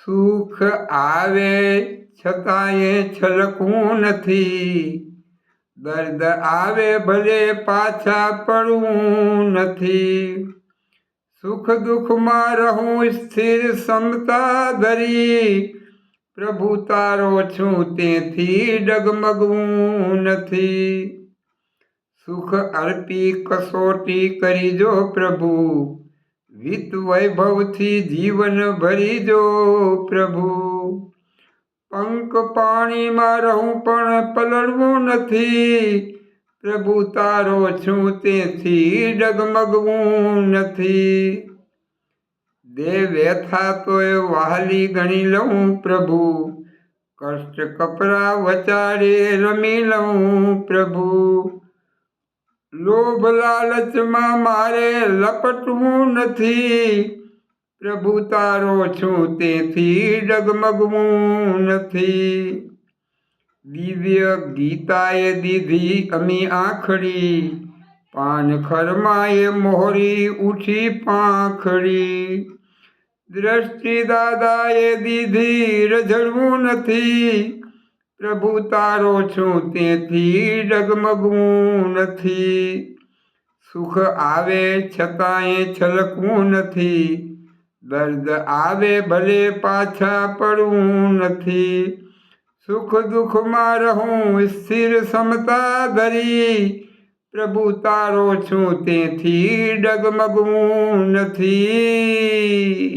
સુખ આવે છતાંય છલકવું નથી, દર્દ આવે ભલે પાછા પડવું નથી। સુખ દુઃખમાં રહું સ્થિર સમતા ધરી, પ્રભુ તારો છું તેથી ડગમગવું નથી। સુખ અર્પી કસોટી કરી જો પ્રભુ, વિત વૈભવથી જીવન ભરી જો પ્રભુ। પંક પાણીમાં રહું પણ પલળવું નથી, પ્રભુ તારો છું તેથી ડગમગવું નથી। દે વ્યથા તોય વહાલી ગણી લઉં પ્રભુ, કષ્ટ કપરા વચારે રમી લઉં પ્રભુ। લોભ લાલચમાં મારે લપટવું નથી, પ્રભુ તારો છું તેથી ડગમગવું નથી। દિવ્ય ગીતાએ દીધી અમી આંખડી, પાનખરમાએ મોહરી ઉઠી પાંખડી। દ્રષ્ટિ દાદાએ દીધી રઝળવું નથી, પ્રભુ તારો છું તેથી ડગમગવું નથી। સુખ આવે છતાંય છલકવું નથી, દર્દ આવે ભલે પાછા પડવું નથી। સુખ દુઃખમાં રહું સ્થિર સમતા ધરી, પ્રભુ તારો છું તેથી ડગમગવું નથી।